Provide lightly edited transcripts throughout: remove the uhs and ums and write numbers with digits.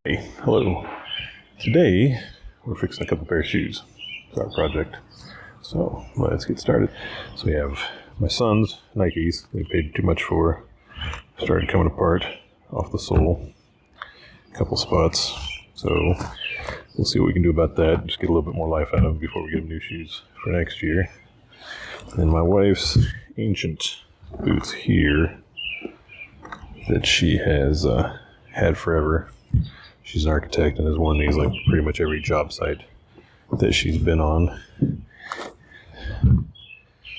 Hey, hello. Today, we're fixing a couple pair of shoes. It's our project. So, let's get started. So we have my son's Nikes. They paid too much for. Started coming apart off the sole. A couple spots. So, we'll see what we can do about that. Just get a little bit more life out of them before we get them new shoes for next year. And my wife's ancient boots here that she has had forever. She's an architect and has worn these like pretty much every job site that she's been on.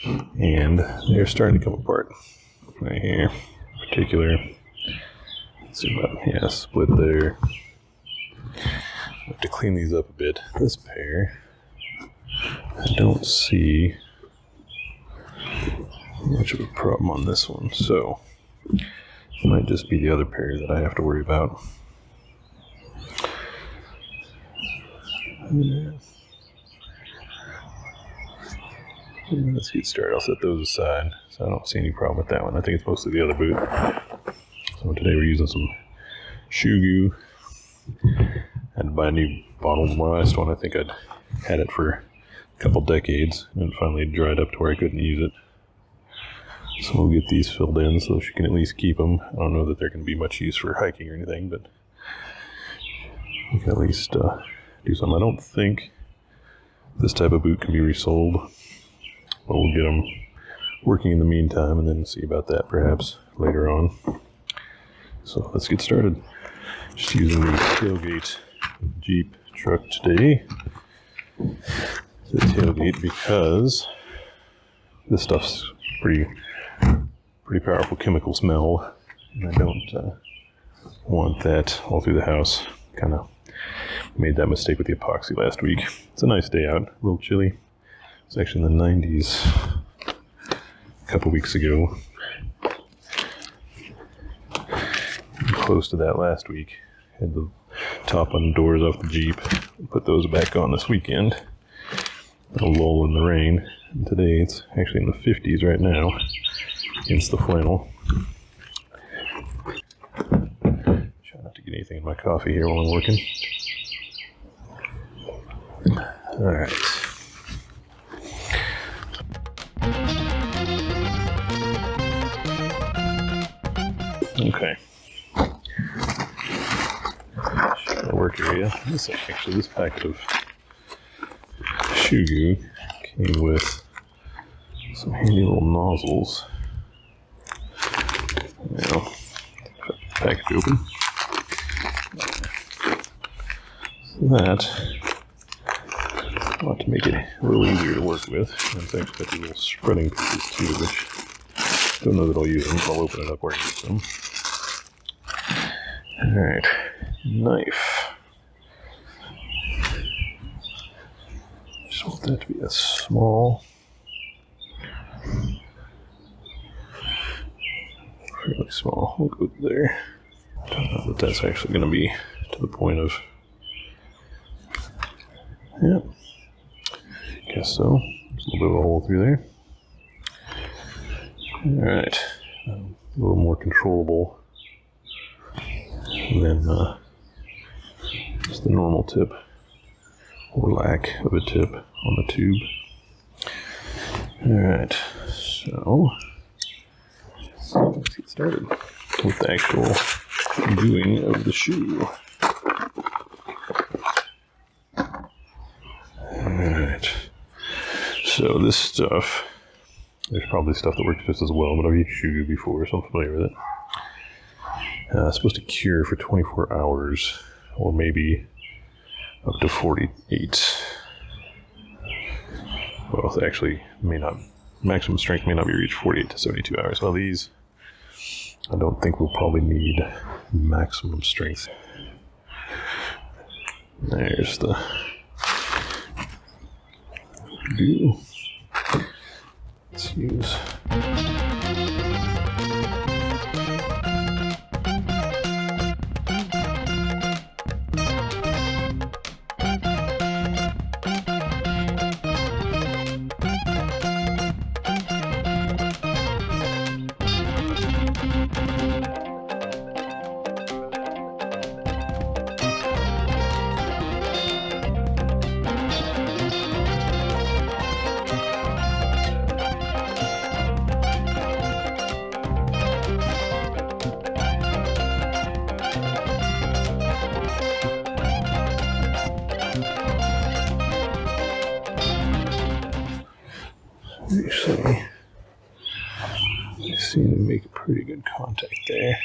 And they're starting to come apart. Right here, in particular. Let's see about, split there. I have to clean these up a bit. This pair, I don't see much of a problem on this one. So, it might just be the other pair that I have to worry about. Let's get started. I'll set those aside, so I don't see any problem with that one. I think it's mostly the other boot. So today we're using some shoe goo. I had to buy a new bottle. My last one, I think I'd had it for a couple decades, and it finally dried up to where I couldn't use it. So we'll get these filled in so she can at least keep them. I don't know that they're going to be much use for hiking or anything, but we can at least do something. I don't think this type of boot can be resold, but we'll get them working in the meantime and then see about that perhaps later on. So let's get started. Just using the tailgate Jeep truck today. The tailgate because this stuff's pretty powerful chemical smell, and I don't want that all through the house. Kind of made that mistake with the epoxy last week. It's a nice day out, a little chilly. It's actually in the 90s a couple weeks ago. Close to that last week. Had the top on the doors off the Jeep. Put those back on this weekend. A lull in the rain. And today it's actually in the 50s right now against the flannel. Try not to get anything in my coffee here while I'm working. Alright. Okay. The work area. This packet of shoe goo came with some handy little nozzles. Now, cut the package open. So that ought to make it a little easier to work with. And it's actually got these little spreading pieces too, which I don't know that I'll use them, so I'll open it up where I use them. Alright, knife. Just want that to be a small, fairly small. We'll go there. Don't know that that's actually going to be to the point of. Yep. Guess so. Just a little bit of a hole through there. Alright. A little more controllable than just the normal tip, or lack of a tip on the tube. Alright, so let's get started with the actual gooing of the shoe. Alright, so this stuff, there's probably stuff that works just as well, but I've used shoe goo before, so I'm familiar with it. It's supposed to cure for 24 hours, or maybe up to 48. Well, it actually may not, maximum strength may not be reached 48 to 72 hours. Well, these, I don't think we'll probably need maximum strength. There's the goo. Let's use. Actually, I seem to make a pretty good contact there.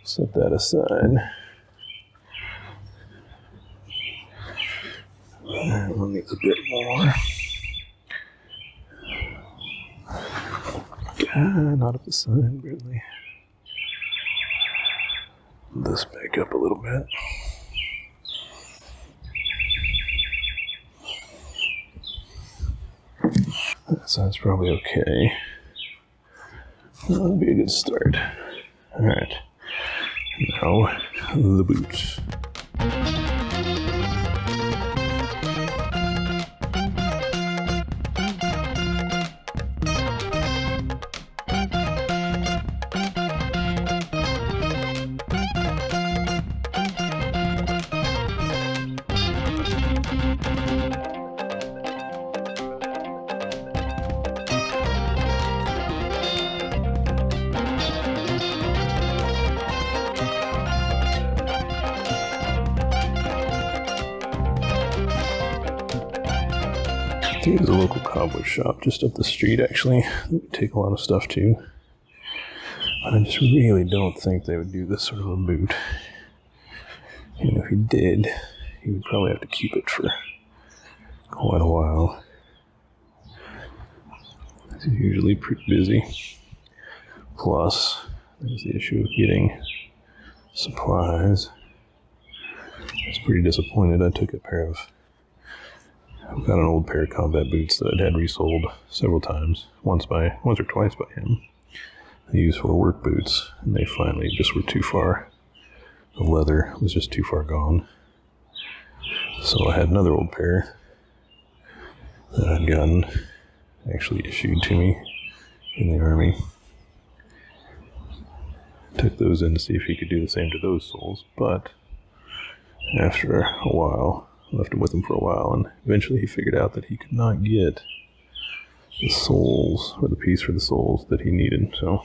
Set that aside. Alright, we'll need a bit more. Not up the side, barely. This back up a little bit. That side's probably okay. That'll be a good start. Alright. Now, the boots. There's a local cobbler shop just up the street, actually. That would take a lot of stuff to. But I just really don't think they would do this sort of a boot. And if he did, he would probably have to keep it for quite a while. It's usually pretty busy. Plus, there's the issue of getting supplies. I was pretty disappointed. I took I've got an old pair of combat boots that I'd had resold several times, once or twice by him. They used for work boots, and they finally just were too far. The leather was just too far gone. So I had another old pair that I'd gotten, actually issued to me in the Army. Took those in to see if he could do the same to those soles, but after a while, left him with him for a while, and eventually he figured out that he could not get the soles, or the piece for the soles that he needed, so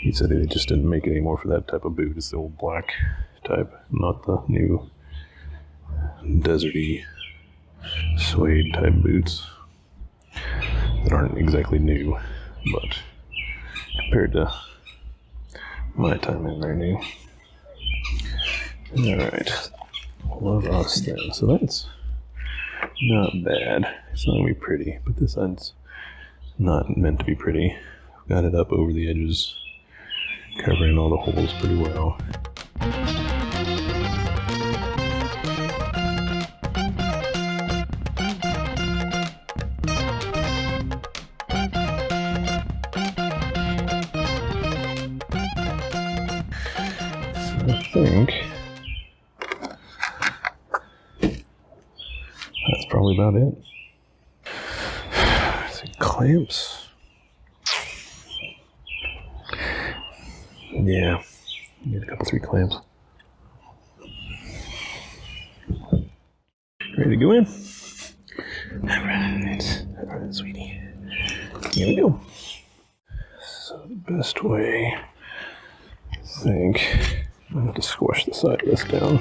he said they just didn't make it anymore for that type of boot. It's the old black type, not the new deserty suede type boots that aren't exactly new, but compared to my time in there, new. Alright. Love us then. So that's not bad. It's not going to be pretty, but this side's not meant to be pretty. I've got it up over the edges, covering all the holes pretty well. So I think that's probably about it. Clamps. Yeah, need a couple 3 clamps. Ready to go in? Alright, sweetie. Here we go. So the best way, I think, I have to squash the side of this down.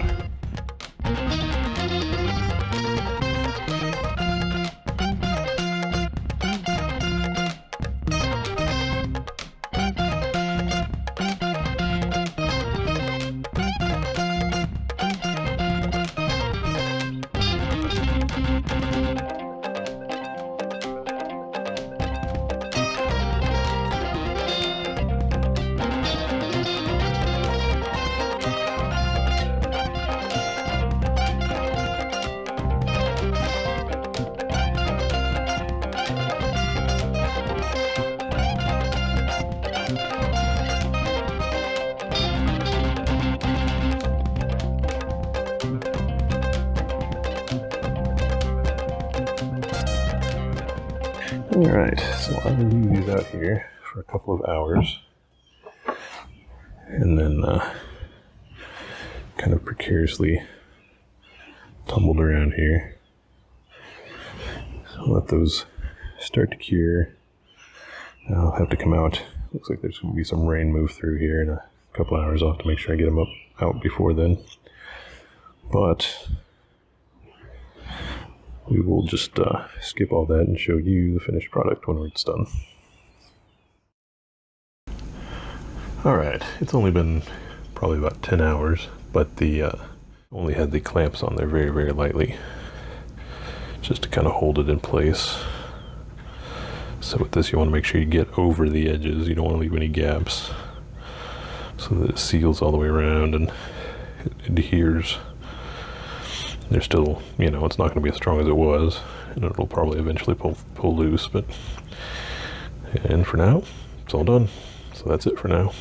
Alright, so I'm going to leave these out here for a couple of hours, and then kind of precariously tumbled around here. So let those start to cure. I'll have to come out. Looks like there's going to be some rain move through here in a couple hours. I'll have to make sure I get them out before then. But we will just skip all that and show you the finished product when it's done. Alright, it's only been probably about 10 hours, but the only had the clamps on there very, very lightly, just to kind of hold it in place. So with this, you want to make sure you get over the edges. You don't want to leave any gaps, so that it seals all the way around and it adheres. There's still, you know, it's not going to be as strong as it was, and it'll probably eventually pull loose, but, and for now, it's all done. So that's it for now.